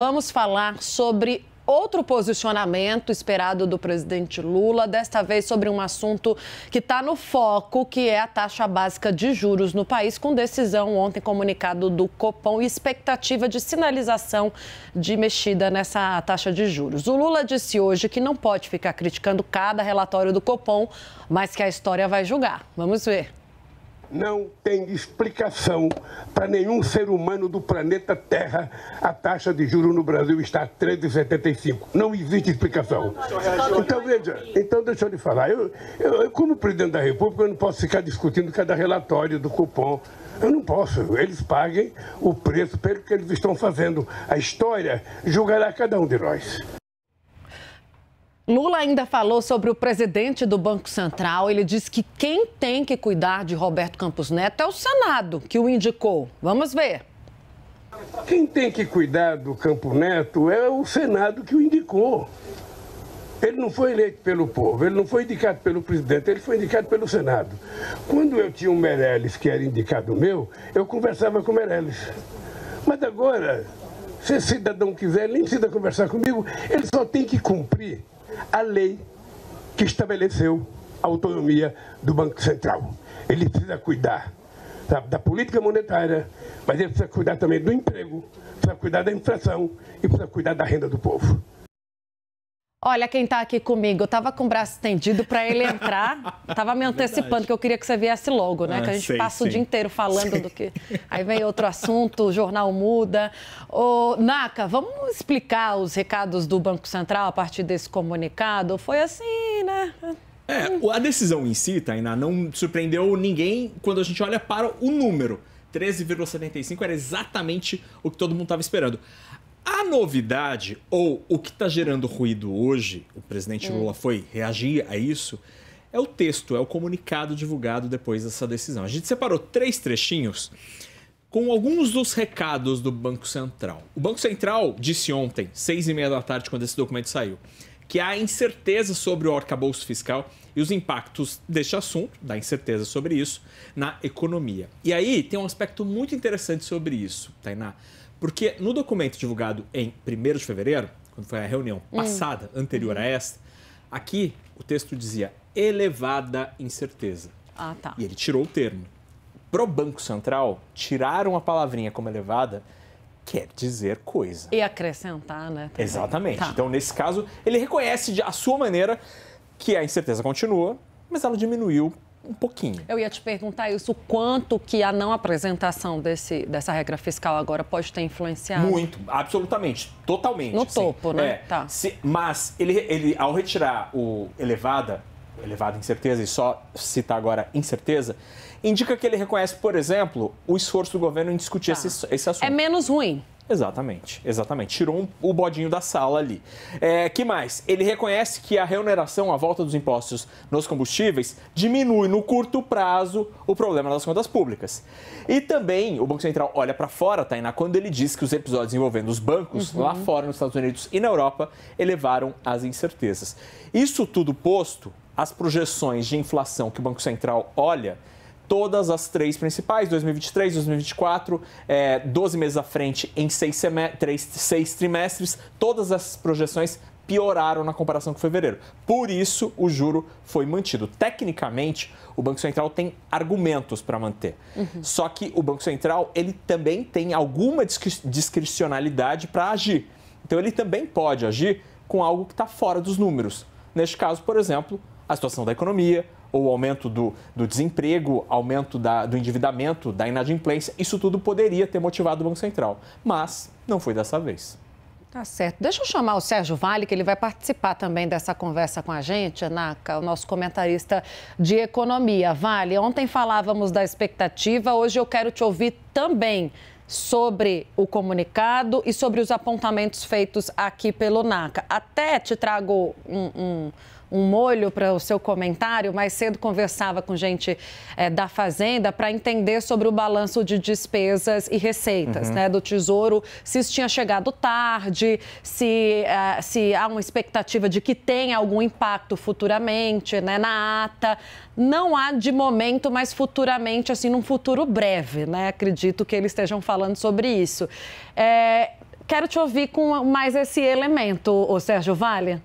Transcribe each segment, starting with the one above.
Vamos falar sobre outro posicionamento esperado do presidente Lula, desta vez sobre um assunto que está no foco, que é a taxa básica de juros no país, com decisão ontem comunicado do Copom e expectativa de sinalização de mexida nessa taxa de juros. O Lula disse hoje que não pode ficar criticando cada relatório do Copom, mas que a história vai julgar. Vamos ver. Não tem explicação para nenhum ser humano do planeta Terra a taxa de juros no Brasil está a 13,75. Não existe explicação. Então, veja, deixa eu lhe falar. Eu, como presidente da República, eu não posso ficar discutindo cada relatório do Copom. Eu não posso. Eles paguem o preço pelo que eles estão fazendo. A história julgará cada um de nós. Lula ainda falou sobre o presidente do Banco Central. Ele disse que quem tem que cuidar de Roberto Campos Neto é o Senado, que o indicou. Vamos ver. Quem tem que cuidar do Campos Neto é o Senado que o indicou. Ele não foi eleito pelo povo, ele não foi indicado pelo presidente, ele foi indicado pelo Senado. Quando eu tinha um Meirelles que era indicado meu, eu conversava com o Meirelles. Mas agora, se esse cidadão quiser, ele nem precisa conversar comigo, ele só tem que cumprir a lei que estabeleceu a autonomia do Banco Central. Ele precisa cuidar da política monetária, mas ele precisa cuidar também do emprego, precisa cuidar da inflação e precisa cuidar da renda do povo. Olha quem está aqui comigo. Eu estava com o braço estendido para ele entrar. Estava me antecipando, que eu queria que você viesse logo, né? Que a gente passa o dia inteiro falando do que... Aí vem outro assunto, o jornal muda. Ô, Naka, vamos explicar os recados do Banco Central a partir desse comunicado? Foi assim, né? A decisão em si, Tainá, não surpreendeu ninguém quando a gente olha para o número. 13,75 era exatamente o que todo mundo estava esperando. A novidade, ou o que está gerando ruído hoje, o presidente Lula foi reagir a isso, é o texto, é o comunicado divulgado depois dessa decisão. A gente separou 3 trechinhos com alguns dos recados do Banco Central. O Banco Central disse ontem, 6h30 da tarde, quando esse documento saiu, que há incerteza sobre o arcabouço fiscal e os impactos deste assunto, da incerteza sobre isso, na economia. E aí tem um aspecto muito interessante sobre isso, Tainá. Porque no documento divulgado em 1º de fevereiro, quando foi a reunião passada, anterior a esta, aqui o texto dizia elevada incerteza. Ah, tá. E ele tirou o termo. Pro Banco Central, tiraram a palavrinha como elevada, quer dizer coisa. E acrescentar, né? Também. Exatamente. Tá. Então, nesse caso, ele reconhece à sua maneira que a incerteza continua, mas ela diminuiu um pouquinho. Eu ia te perguntar isso, quanto que a não apresentação dessa regra fiscal agora pode ter influenciado? Muito, absolutamente, totalmente. No topo, né? Tá. Mas ele, ao retirar o elevada incerteza e só citar agora incerteza, indica que ele reconhece, por exemplo, o esforço do governo em discutir esse assunto. É menos ruim. Exatamente. Tirou o bodinho da sala ali. Que mais? Ele reconhece que a reoneração, a volta dos impostos nos combustíveis, diminui no curto prazo o problema das contas públicas. E também o Banco Central olha para fora, Tainá, quando ele diz que os episódios envolvendo os bancos lá fora, nos Estados Unidos e na Europa, elevaram as incertezas. Isso tudo posto, as projeções de inflação que o Banco Central olha, todas as 3 principais, 2023, 2024, 12 meses à frente em 6 trimestres, todas essas projeções pioraram na comparação com fevereiro. Por isso, o juro foi mantido. Tecnicamente, o Banco Central tem argumentos para manter. Só que o Banco Central, ele também tem alguma discricionalidade para agir. Então, ele também pode agir com algo que está fora dos números. Neste caso, por exemplo, a situação da economia, ou o aumento do desemprego, aumento do endividamento, da inadimplência, isso tudo poderia ter motivado o Banco Central, mas não foi dessa vez. Tá certo. Deixa eu chamar o Sérgio Vale, que ele vai participar também dessa conversa com a gente, Naka, o nosso comentarista de economia. Vale, ontem falávamos da expectativa, hoje eu quero te ouvir também sobre o comunicado e sobre os apontamentos feitos aqui pelo Naka. Até te trago um molho para o seu comentário. Mais cedo conversava com gente da Fazenda para entender sobre o balanço de despesas e receitas do Tesouro, se isso tinha chegado tarde, se há uma expectativa de que tenha algum impacto futuramente na ata. Não há de momento, mas futuramente, assim, num futuro breve, Acredito que eles estejam falando sobre isso. Quero te ouvir com mais esse elemento, o Sérgio Vale.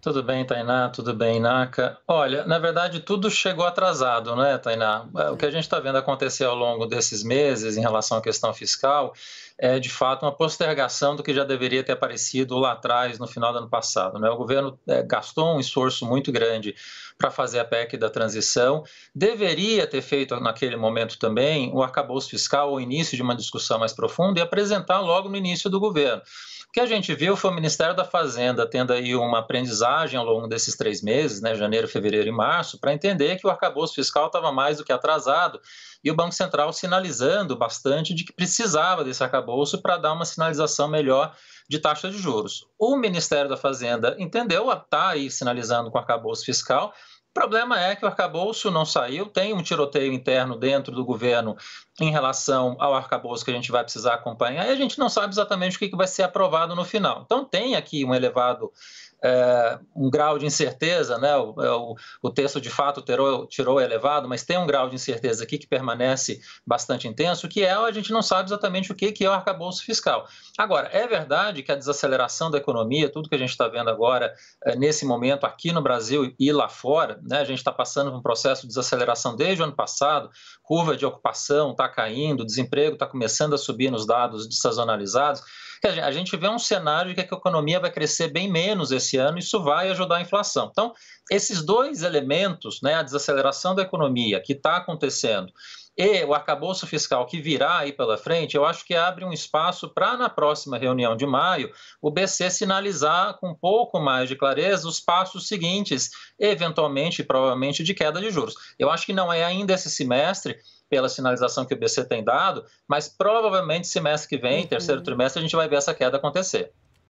Tudo bem, Tainá? Tudo bem, Naka? Olha, na verdade, tudo chegou atrasado, né, Tainá? O que a gente está vendo acontecer ao longo desses meses em relação à questão fiscal é, de fato, uma postergação do que já deveria ter aparecido lá atrás, no final do ano passado, né? O governo gastou um esforço muito grande para fazer a PEC da transição, deveria ter feito naquele momento também o arcabouço fiscal, o início de uma discussão mais profunda e apresentar logo no início do governo. O que a gente viu foi o Ministério da Fazenda tendo aí uma aprendizagem ao longo desses 3 meses, né, janeiro, fevereiro e março, para entender que o arcabouço fiscal estava mais do que atrasado e o Banco Central sinalizando bastante de que precisava desse arcabouço para dar uma sinalização melhor de taxa de juros. O Ministério da Fazenda entendeu, está aí sinalizando com o arcabouço fiscal. O problema é que o arcabouço não saiu, tem um tiroteio interno dentro do governo em relação ao arcabouço que a gente vai precisar acompanhar e a gente não sabe exatamente o que vai ser aprovado no final. Então tem aqui um elevado um grau de incerteza, né? O texto de fato tirou elevado, mas tem um grau de incerteza aqui que permanece bastante intenso, que é a gente não sabe exatamente o que é o arcabouço fiscal. Agora, é verdade que a desaceleração da economia, tudo que a gente está vendo agora nesse momento aqui no Brasil e lá fora, né? A gente está passando por um processo de desaceleração desde o ano passado, curva de ocupação está caindo, o desemprego está começando a subir nos dados dessazonalizados. A gente vê um cenário de que a economia vai crescer bem menos esse ano, isso vai ajudar a inflação. Então, esses dois elementos, né, a desaceleração da economia que está acontecendo e o arcabouço fiscal que virá aí pela frente, eu acho que abre um espaço para, na próxima reunião de maio, o BC sinalizar com um pouco mais de clareza os passos seguintes, eventualmente, provavelmente, de queda de juros. Eu acho que não é ainda esse semestre, pela sinalização que o BC tem dado, mas provavelmente semestre que vem, terceiro trimestre, a gente vai ver essa queda acontecer.